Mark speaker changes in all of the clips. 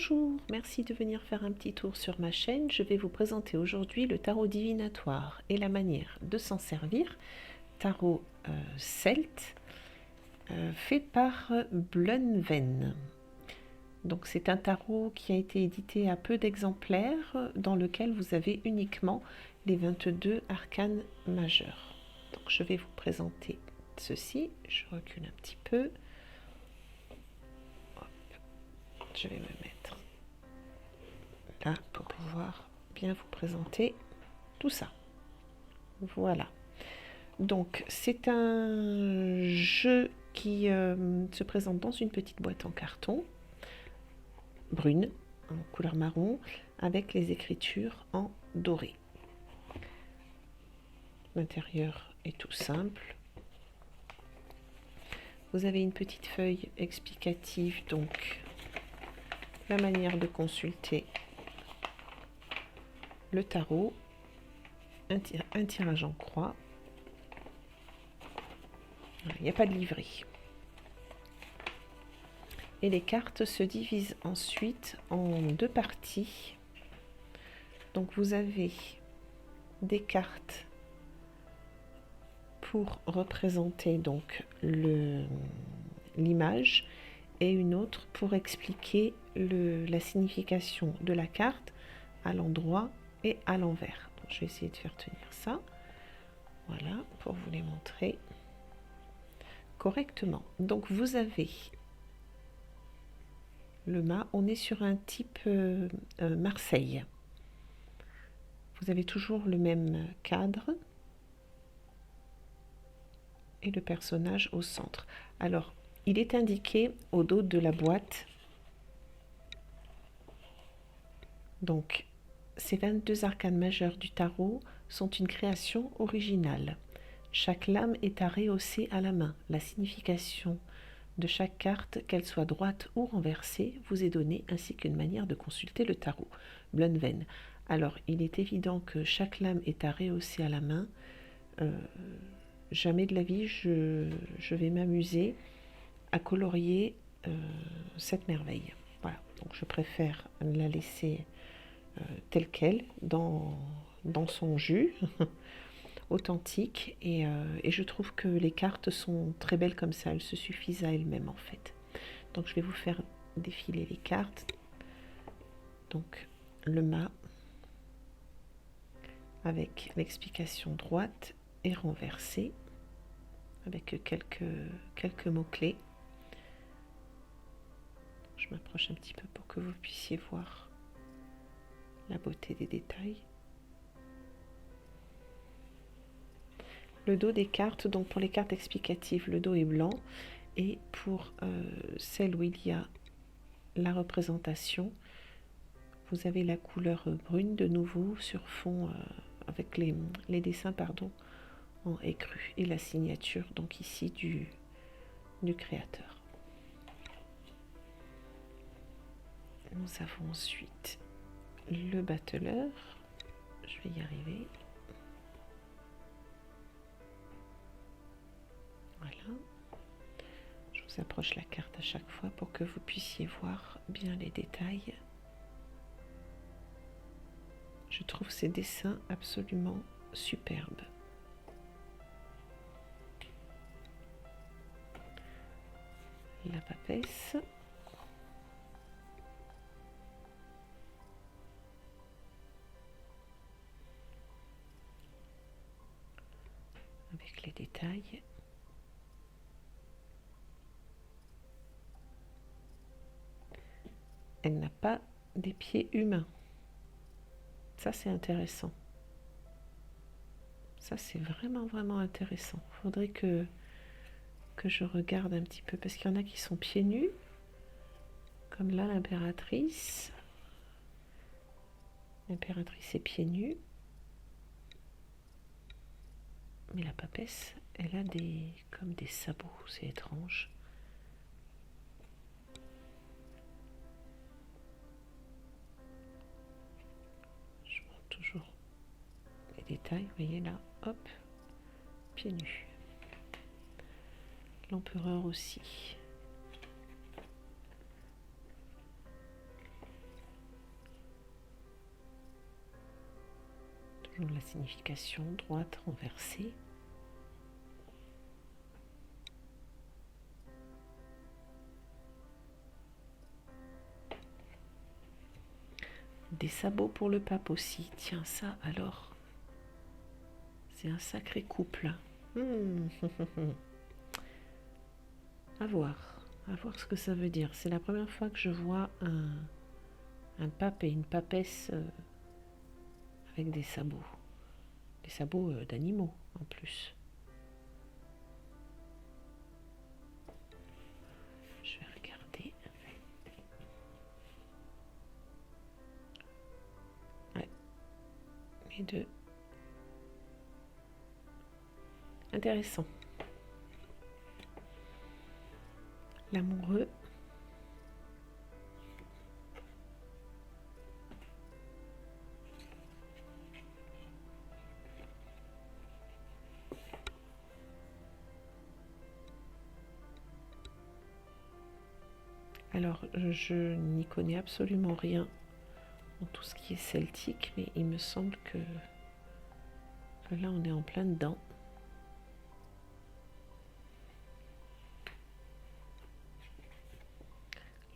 Speaker 1: Bonjour, merci de venir faire un petit tour sur ma chaîne. Je vais vous présenter aujourd'hui le tarot divinatoire et la manière de s'en servir. Tarot celte fait par Blunven. Donc c'est un tarot qui a été édité à peu d'exemplaires dans lequel vous avez uniquement les 22 arcanes majeurs. Donc je vais vous présenter ceci. Je recule un petit peu. Hop. Je vais me mettre là pour pouvoir bien vous présenter tout ça. Voilà. Donc c'est un jeu qui se présente dans une petite boîte en carton brune, en couleur marron, avec les écritures en doré. L'intérieur est tout simple. Vous avez une petite feuille explicative, donc la manière de consulter le tarot, un tirage en croix. Il n'y a pas de livret. Et les cartes se divisent ensuite en deux parties. Donc vous avez des cartes pour représenter donc l'image et une autre pour expliquer la signification de la carte à l'endroit et à l'envers. Donc je vais essayer de faire tenir ça. Voilà, pour vous les montrer correctement. Donc vous avez le mât, on est sur un type Marseille. Vous avez toujours le même cadre et le personnage au centre. Alors, il est indiqué au dos de la boîte. Donc, ces 22 arcanes majeures du tarot sont une création originale. Chaque lame est à rehausser à la main. La signification de chaque carte, qu'elle soit droite ou renversée, vous est donnée, ainsi qu'une manière de consulter le tarot. Blunven. Alors, il est évident que chaque lame est à rehausser à la main. Jamais de la vie, je vais m'amuser à colorier cette merveille. Voilà, donc je préfère la laisser telle qu'elle, dans son jus, authentique, et je trouve que les cartes sont très belles comme ça, elles se suffisent à elles-mêmes en fait. Donc je vais vous faire défiler les cartes. Donc le mât avec l'explication droite et renversée avec quelques mots-clés. Je m'approche un petit peu pour que vous puissiez voir la beauté des détails. Le dos des cartes, donc pour les cartes explicatives, le dos est blanc, et pour celles où il y a la représentation, vous avez la couleur brune de nouveau sur fond avec les dessins en écru et la signature donc ici du créateur. Nous avons ensuite le battleur. Je vais y arriver. Voilà. Je vous approche la carte à chaque fois pour que vous puissiez voir bien les détails. Je trouve ces dessins absolument superbes. La papesse. Avec les détails. Elle n'a pas des pieds humains. Ça, c'est intéressant. Ça, c'est vraiment intéressant. Il faudrait que je regarde un petit peu, parce qu'il y en a qui sont pieds nus, comme là, l'impératrice. L'impératrice est pieds nus. Mais la papesse, elle a comme des sabots, c'est étrange. Je montre toujours les détails, vous voyez là, hop, pieds nus. L'empereur aussi. selon la signification, droite renversée. Des sabots pour le pape aussi. Tiens, ça alors, c'est un sacré couple. À voir ce que ça veut dire. C'est la première fois que je vois un pape et une papesse avec des sabots. Des sabots d'animaux en plus. Je vais regarder. Ouais. Les deux. Intéressant. L'amoureux. Alors, je n'y connais absolument rien en tout ce qui est celtique, mais il me semble que là, on est en plein dedans.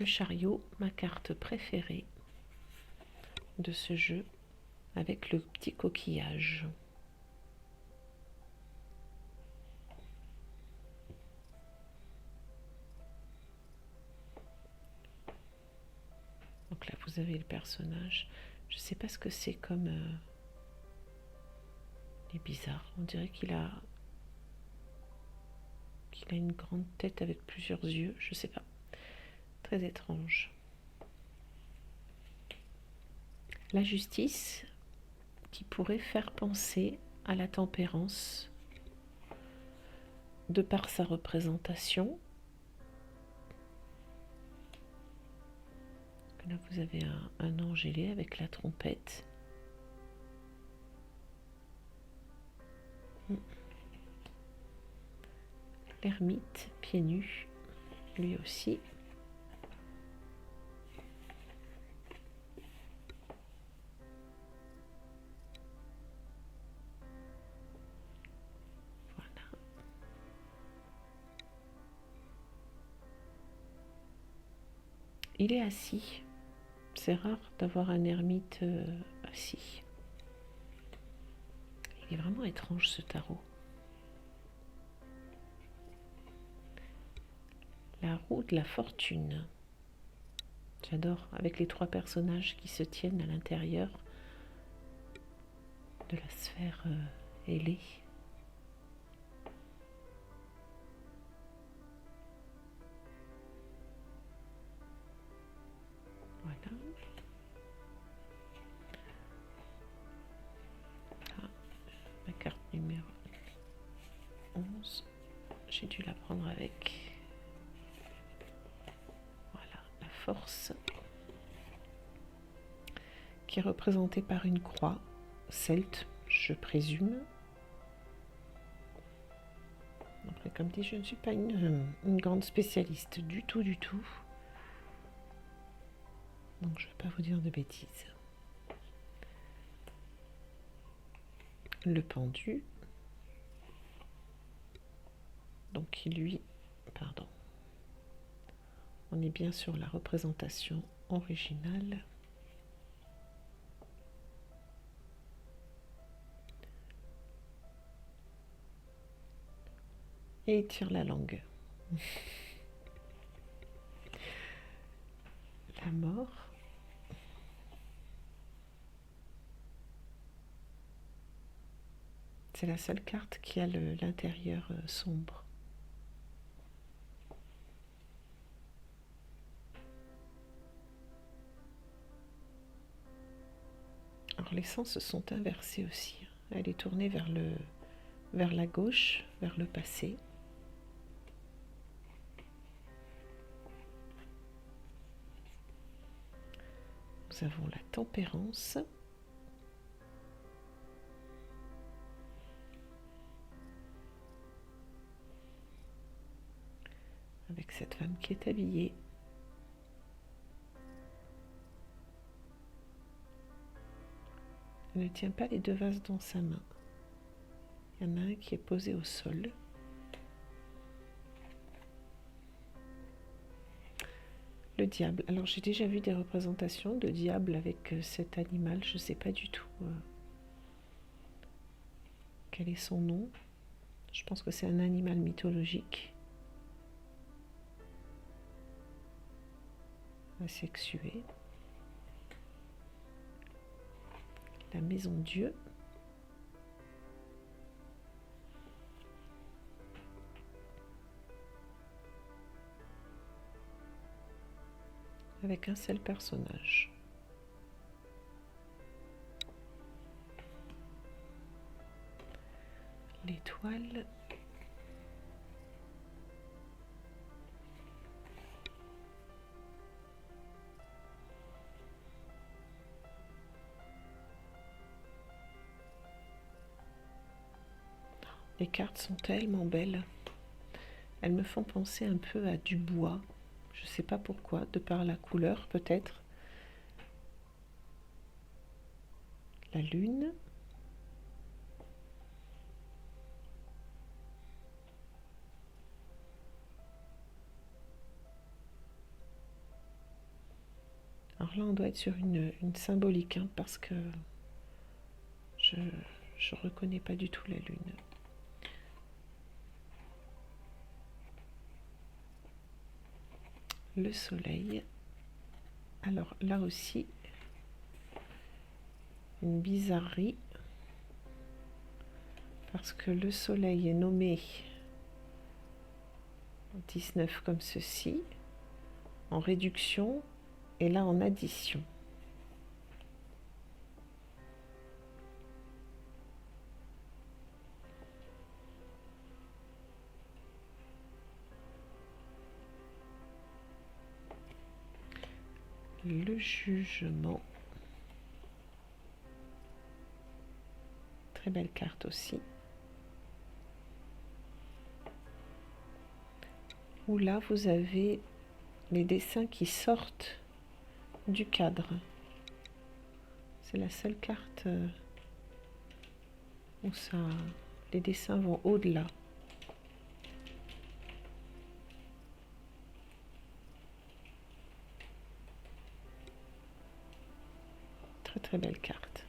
Speaker 1: Le chariot, ma carte préférée de ce jeu, avec le petit coquillage. Donc là, vous avez le personnage. Je ne sais pas ce que c'est comme... il est bizarre. On dirait qu'il a une grande tête avec plusieurs yeux. Je ne sais pas. Très étrange. La justice, qui pourrait faire penser à la tempérance de par sa représentation. Là, vous avez un ange ailé avec la trompette. L'ermite, pieds nus, lui aussi. Voilà. Il est assis. C'est rare d'avoir un ermite assis. Il est vraiment étrange ce tarot. La roue de la fortune. J'adore, avec les trois personnages qui se tiennent à l'intérieur de la sphère ailée. Voilà. Ah, ma carte numéro 11. J'ai dû la prendre avec. Voilà, la force, qui est représentée par une croix celte, je présume. Après, comme dit, je ne suis pas une grande spécialiste du tout. Donc, je ne vais pas vous dire de bêtises. Le pendu. Donc, qui lui... Pardon. On est bien sur la représentation originale. Et il tire la langue. La mort. C'est la seule carte qui a l'intérieur sombre. Alors les sens se sont inversés aussi. Elle est tournée vers la gauche, vers le passé. Nous avons la tempérance. Avec cette femme qui est habillée. Elle ne tient pas les deux vases dans sa main. Il y en a un qui est posé au sol. Le diable. Alors j'ai déjà vu des représentations de diable avec cet animal. Je ne sais pas du tout quel est son nom. Je pense que c'est un animal mythologique. Asexué. La maison Dieu. Avec un seul personnage. L'étoile. Les cartes sont tellement belles. Elles me font penser un peu à du bois. Je ne sais pas pourquoi, de par la couleur peut-être. La lune. Alors là, on doit être sur une symbolique, hein, parce que je ne reconnais pas du tout la lune. Le soleil. Alors là aussi, une bizarrerie, parce que le soleil est nommé 19 comme ceci, en réduction, et là en addition. Le jugement. Très belle carte aussi. Où là, vous avez les dessins qui sortent du cadre. C'est la seule carte où les dessins vont au-delà. Très très belle carte.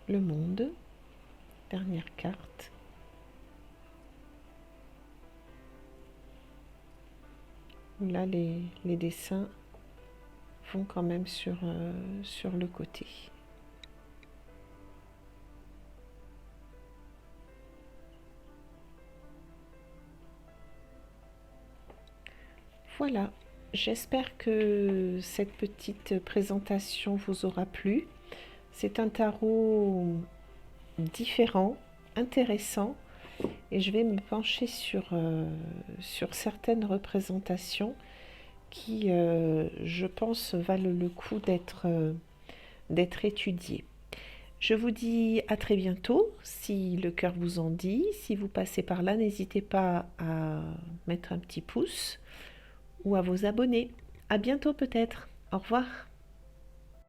Speaker 1: Le monde, dernière carte. Là, les dessins vont quand même sur le côté. Voilà, j'espère que cette petite présentation vous aura plu. C'est un tarot différent, intéressant, et je vais me pencher sur certaines représentations qui, je pense, valent le coup d'être étudiées. Je vous dis à très bientôt, si le cœur vous en dit. Si vous passez par là, n'hésitez pas à mettre un petit pouce ou à vous abonner. À bientôt peut-être. Au revoir.